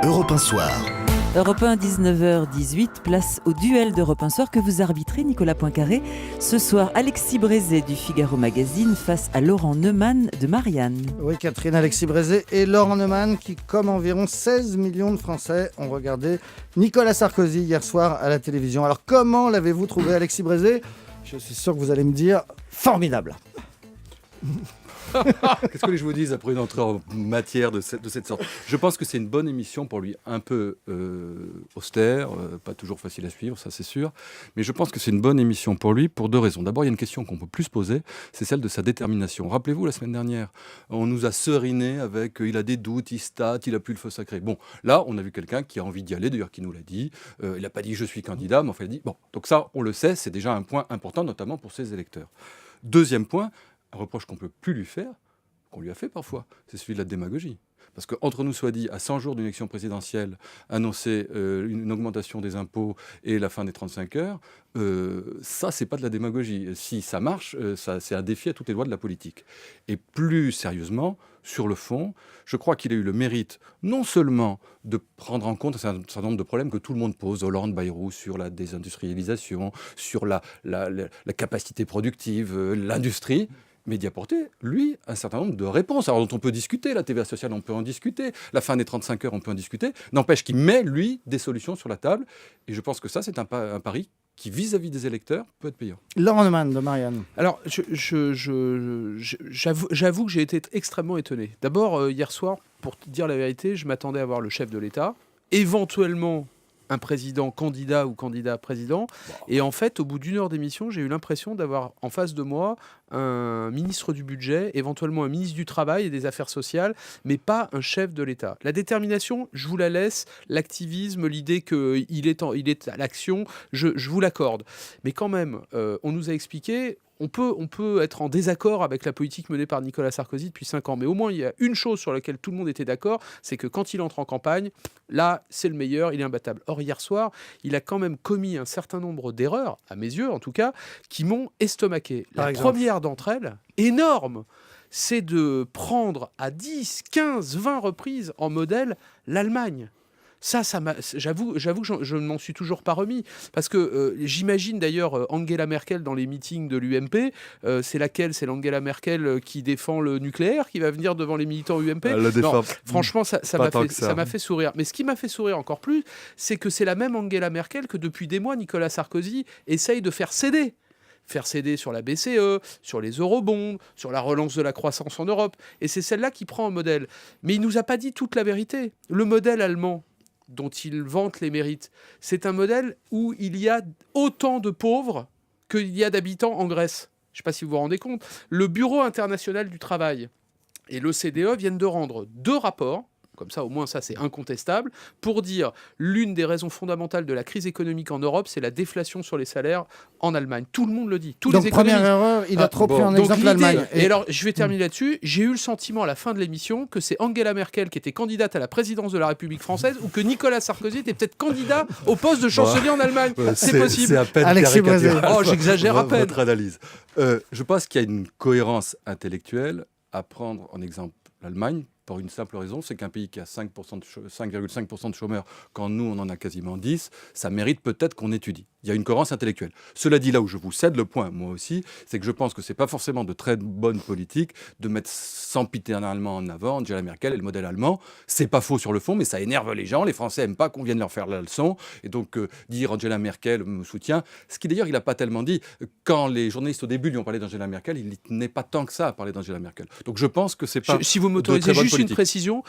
Europe 1 Soir. Europe 1, 19h18, place au duel d'Europe 1 Soir que vous arbitrez, Nicolas Poincaré. Ce soir, Alexis Brézé du Figaro Magazine face à Laurent Neumann de Marianne. Oui, Catherine, Alexis Brézé et Laurent Neumann qui, comme environ 16 millions de Français, ont regardé Nicolas Sarkozy hier soir à la télévision. Alors, comment l'avez-vous trouvé, Alexis Brézé ? Je suis sûr que vous allez me dire formidable. Qu'est-ce que je vous dise après une entrée en matière de cette sorte ? Je pense que c'est une bonne émission pour lui, un peu austère, pas toujours facile à suivre, ça c'est sûr. Mais je pense que c'est une bonne émission pour lui pour deux raisons. D'abord, il y a une question qu'on peut plus se poser, c'est celle de sa détermination. Rappelez-vous, la semaine dernière, on nous a seriné avec il a des doutes, il state, il a plus le feu sacré. Bon, là, on a vu quelqu'un qui a envie d'y aller, d'ailleurs qui nous l'a dit. Il n'a pas dit je suis candidat, mais enfin il a dit bon. Donc ça, on le sait, c'est déjà un point important, notamment pour ses électeurs. Deuxième point, un reproche qu'on ne peut plus lui faire, qu'on lui a fait parfois, c'est celui de la démagogie. Parce qu'entre nous soit dit, à 100 jours d'une élection présidentielle, annoncer une augmentation des impôts et la fin des 35 heures, ça, c'est pas de la démagogie. Si ça marche, c'est un défi à toutes les lois de la politique. Et plus sérieusement, sur le fond, je crois qu'il a eu le mérite non seulement de prendre en compte un certain nombre de problèmes que tout le monde pose, Hollande, Bayrou, sur la désindustrialisation, sur la capacité productive, l'industrie, mais d'y apporter, lui, un certain nombre de réponses. Alors, dont on peut discuter, la TVA sociale, on peut en discuter, la fin des 35 heures, on peut en discuter. N'empêche qu'il met, lui, des solutions sur la table. Et je pense que ça, c'est un pari qui, vis-à-vis des électeurs, peut être payant. Laurent Neumann de Marianne. Alors, j'avoue que j'ai été extrêmement étonné. D'abord, hier soir, pour te dire la vérité, je m'attendais à voir le chef de l'État, éventuellement un président candidat ou candidat président. Et en fait, au bout d'une heure d'émission, j'ai eu l'impression d'avoir en face de moi un ministre du budget, éventuellement un ministre du travail et des affaires sociales, mais pas un chef de l'État. La détermination, je vous la laisse. L'activisme, l'idée qu'il est à l'action, je vous l'accorde. Mais quand même, on nous a expliqué... On peut être en désaccord avec la politique menée par Nicolas Sarkozy depuis 5 ans. Mais au moins, il y a une chose sur laquelle tout le monde était d'accord, c'est que quand il entre en campagne, là, c'est le meilleur, il est imbattable. Or, hier soir, il a quand même commis un certain nombre d'erreurs, à mes yeux en tout cas, qui m'ont estomaqué. La première d'entre elles, énorme, c'est de prendre à 10, 15, 20 reprises en modèle l'Allemagne. J'avoue que je ne m'en suis toujours pas remis. Parce que j'imagine d'ailleurs Angela Merkel dans les meetings de l'UMP. C'est laquelle ? C'est l'Angela Merkel qui défend le nucléaire, qui va venir devant les militants UMP ? Non, franchement, ça m'a fait sourire. Mais ce qui m'a fait sourire encore plus, c'est que c'est la même Angela Merkel que depuis des mois, Nicolas Sarkozy essaye de faire céder. Faire céder sur la BCE, sur les eurobonds, sur la relance de la croissance en Europe. Et c'est celle-là qui prend un modèle. Mais il ne nous a pas dit toute la vérité. Le modèle allemand, dont il vante les mérites, c'est un modèle où il y a autant de pauvres qu'il y a d'habitants en Grèce. Je ne sais pas si vous vous rendez compte. Le Bureau international du travail et l'OCDE viennent de rendre 2 rapports, comme ça au moins ça c'est incontestable, pour dire l'une des raisons fondamentales de la crise économique en Europe, c'est la déflation sur les salaires en Allemagne. Tout le monde le dit. Donc première erreur, il a trop pris en exemple l'Allemagne. Et alors je vais terminer là-dessus. J'ai eu le sentiment à la fin de l'émission que c'est Angela Merkel qui était candidate à la présidence de la République française ou que Nicolas Sarkozy était peut-être candidat au poste de chancelier en Allemagne. C'est possible. C'est à peine Alexis Brézé. Oh, j'exagère à peine. Votre analyse. Je pense qu'il y a une cohérence intellectuelle à prendre en exemple l'Allemagne, pour une simple raison, c'est qu'un pays qui a 5,5% de chômeurs, quand nous on en a quasiment 10, ça mérite peut-être qu'on étudie. Il y a une cohérence intellectuelle. Cela dit, là où je vous cède le point, moi aussi, c'est que je pense que c'est pas forcément de très bonne politique de mettre sempiternellement en avant Angela Merkel et le modèle allemand. C'est pas faux sur le fond, mais ça énerve les gens. Les Français aiment pas qu'on vienne leur faire la leçon. Et donc, dire Angela Merkel me soutient, ce qui d'ailleurs, il n'a pas tellement dit. Quand les journalistes au début lui ont parlé d'Angela Merkel, il n'est pas tant que ça à parler d'Angela Merkel. Donc je pense que c'est pas. Si vous m'autorisez juste une précision,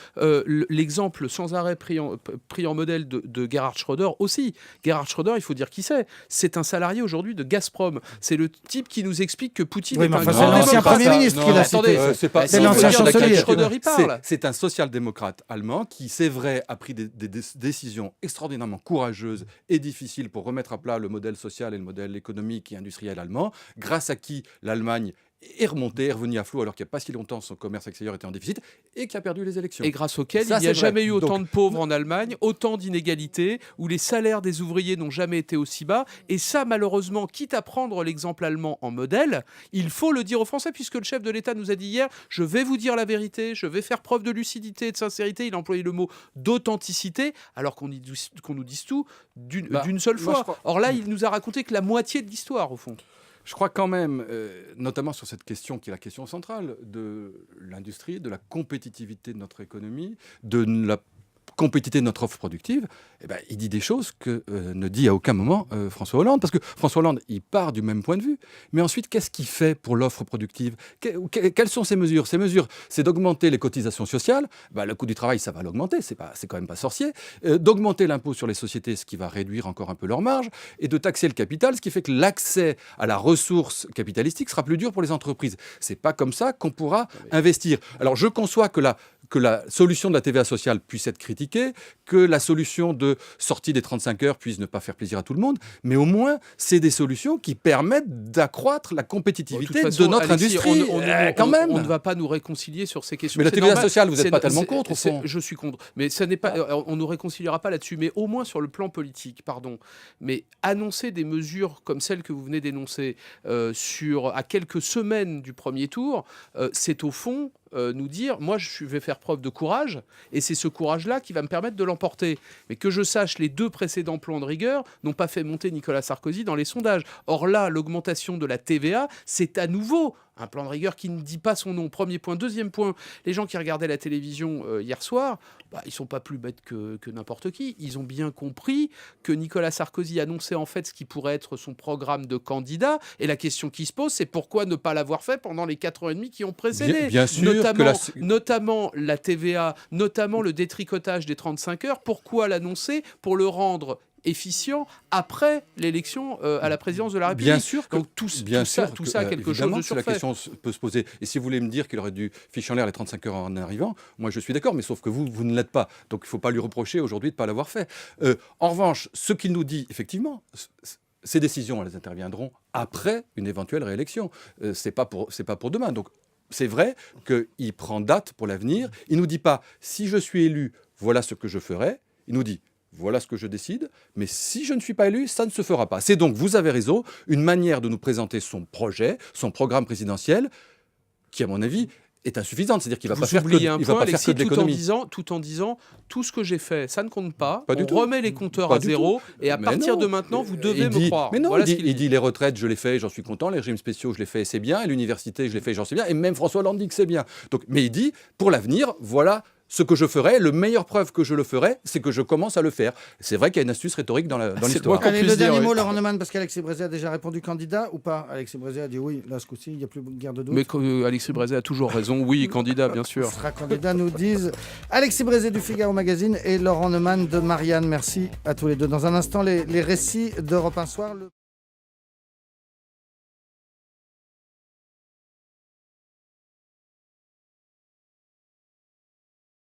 l'exemple sans arrêt pris en modèle de Gerhard Schröder aussi. Gerhard Schröder, il faut dire qui c'est. C'est un salarié aujourd'hui de Gazprom. C'est le type qui nous explique que Poutine est un grand démocrate. C'est l'ancien Premier ministre qui l'a cité. C'est l'ancien chancelier. Schröder, il parle. C'est un social-démocrate allemand qui, c'est vrai, a pris des décisions extraordinairement courageuses et difficiles pour remettre à plat le modèle social et le modèle économique et industriel allemand, grâce à qui l'Allemagne est remonté, est revenu à flot alors qu'il n'y a pas si longtemps son commerce extérieur était en déficit et qui a perdu les élections. Et grâce auquel Ça, il n'y a c'est vrai. jamais eu autant Donc, de pauvres en Allemagne, autant d'inégalités, où les salaires des ouvriers n'ont jamais été aussi bas. Et ça, malheureusement, quitte à prendre l'exemple allemand en modèle, il faut le dire aux Français, puisque le chef de l'État nous a dit hier, je vais vous dire la vérité, je vais faire preuve de lucidité et de sincérité. Il a employé le mot d'authenticité, alors qu'on nous dise tout d'une seule moi, fois. je crois- Or là, il nous a raconté que la moitié de l'histoire, au fond. Je crois quand même, notamment sur cette question qui est la question centrale de l'industrie, de la compétitivité de notre économie, de la compétitivité de notre offre productive, eh ben, il dit des choses que ne dit à aucun moment François Hollande. Parce que François Hollande, il part du même point de vue. Mais ensuite, qu'est-ce qu'il fait pour l'offre productive ? Quelles sont ses mesures ? Ses mesures, c'est d'augmenter les cotisations sociales. Ben, le coût du travail, ça va l'augmenter. C'est quand même pas sorcier. D'augmenter l'impôt sur les sociétés, ce qui va réduire encore un peu leur marge. Et de taxer le capital, ce qui fait que l'accès à la ressource capitalistique sera plus dur pour les entreprises. C'est pas comme ça qu'on pourra investir. Alors, je conçois que la solution de la TVA sociale puisse être critiquée, que la solution de sortie des 35 heures puisse ne pas faire plaisir à tout le monde, mais au moins, c'est des solutions qui permettent d'accroître la compétitivité de notre industrie. Quand même. On ne va pas nous réconcilier sur ces questions. Mais la C'est TVA normal. sociale, vous n'êtes pas C'est- tellement c'est- contre, au c'est- fond. Je suis contre. Mais ça n'est pas. On ne réconciliera pas là-dessus. Mais au moins sur le plan politique, pardon. Mais annoncer des mesures comme celles que vous venez d'énoncer à quelques semaines du premier tour, c'est au fond nous dire, moi je vais faire preuve de courage, et c'est ce courage-là qui va me permettre de l'emporter. Mais que je sache, les 2 précédents plans de rigueur n'ont pas fait monter Nicolas Sarkozy dans les sondages. Or là, l'augmentation de la TVA, c'est à nouveau un plan de rigueur qui ne dit pas son nom. Premier point. Deuxième point, les gens qui regardaient la télévision hier soir, ils ne sont pas plus bêtes que n'importe qui. Ils ont bien compris que Nicolas Sarkozy annonçait en fait ce qui pourrait être son programme de candidat. Et la question qui se pose, c'est pourquoi ne pas l'avoir fait pendant les 4 ans et demi qui ont précédé. Bien sûr Notamment la TVA, notamment le détricotage des 35 heures. Pourquoi l'annoncer ? Pour le rendre efficient après l'élection à la présidence de la République. Bien sûr que, donc tout ça a quelque chose de surfait. La question peut se poser. Et si vous voulez me dire qu'il aurait dû ficher en l'air les 35 heures en arrivant, moi je suis d'accord, mais sauf que vous ne l'êtes pas. Donc il ne faut pas lui reprocher aujourd'hui de ne pas l'avoir fait. En revanche, ce qu'il nous dit, effectivement, ces décisions, elles interviendront après une éventuelle réélection. C'est pas pour demain. Donc c'est vrai qu'il prend date pour l'avenir. Il ne nous dit pas, si je suis élu, voilà ce que je ferai. Il nous dit, voilà ce que je décide, mais si je ne suis pas élu, ça ne se fera pas. C'est donc, vous avez raison, une manière de nous présenter son projet, son programme présidentiel, qui, à mon avis, est insuffisante. C'est-à-dire qu'il ne va pas faire que de l'économie. Tout en disant, tout ce que j'ai fait, ça ne compte pas. Pas du on tout. remet les compteurs Pas à du zéro. tout. Et à Mais partir non. de maintenant, vous devez me croire. Mais non, Voilà il dit les retraites, je les fais, j'en suis content. Les régimes spéciaux, je les fais, c'est bien. Et l'université, je les fais, j'en sais bien. Et même François Hollande dit que c'est bien. Donc, mais il dit, pour l'avenir, voilà ce que je ferai. Le meilleure preuve que je le ferai, c'est que je commence à le faire. C'est vrai qu'il y a une astuce rhétorique dans l'histoire. Allez, le dernier mot, Laurent Neumann, parce qu'Alexis Brézé a déjà répondu candidat ou pas ? Alexis Brézé a dit oui, là, ce coup-ci, il n'y a plus guère de doute. Mais Alexis Brézé a toujours raison. Oui, candidat, bien sûr. Il sera candidat, nous disent Alexis Brézé du Figaro Magazine et Laurent Neumann de Marianne. Merci à tous les deux. Dans un instant, les récits d'Europe 1 Soir.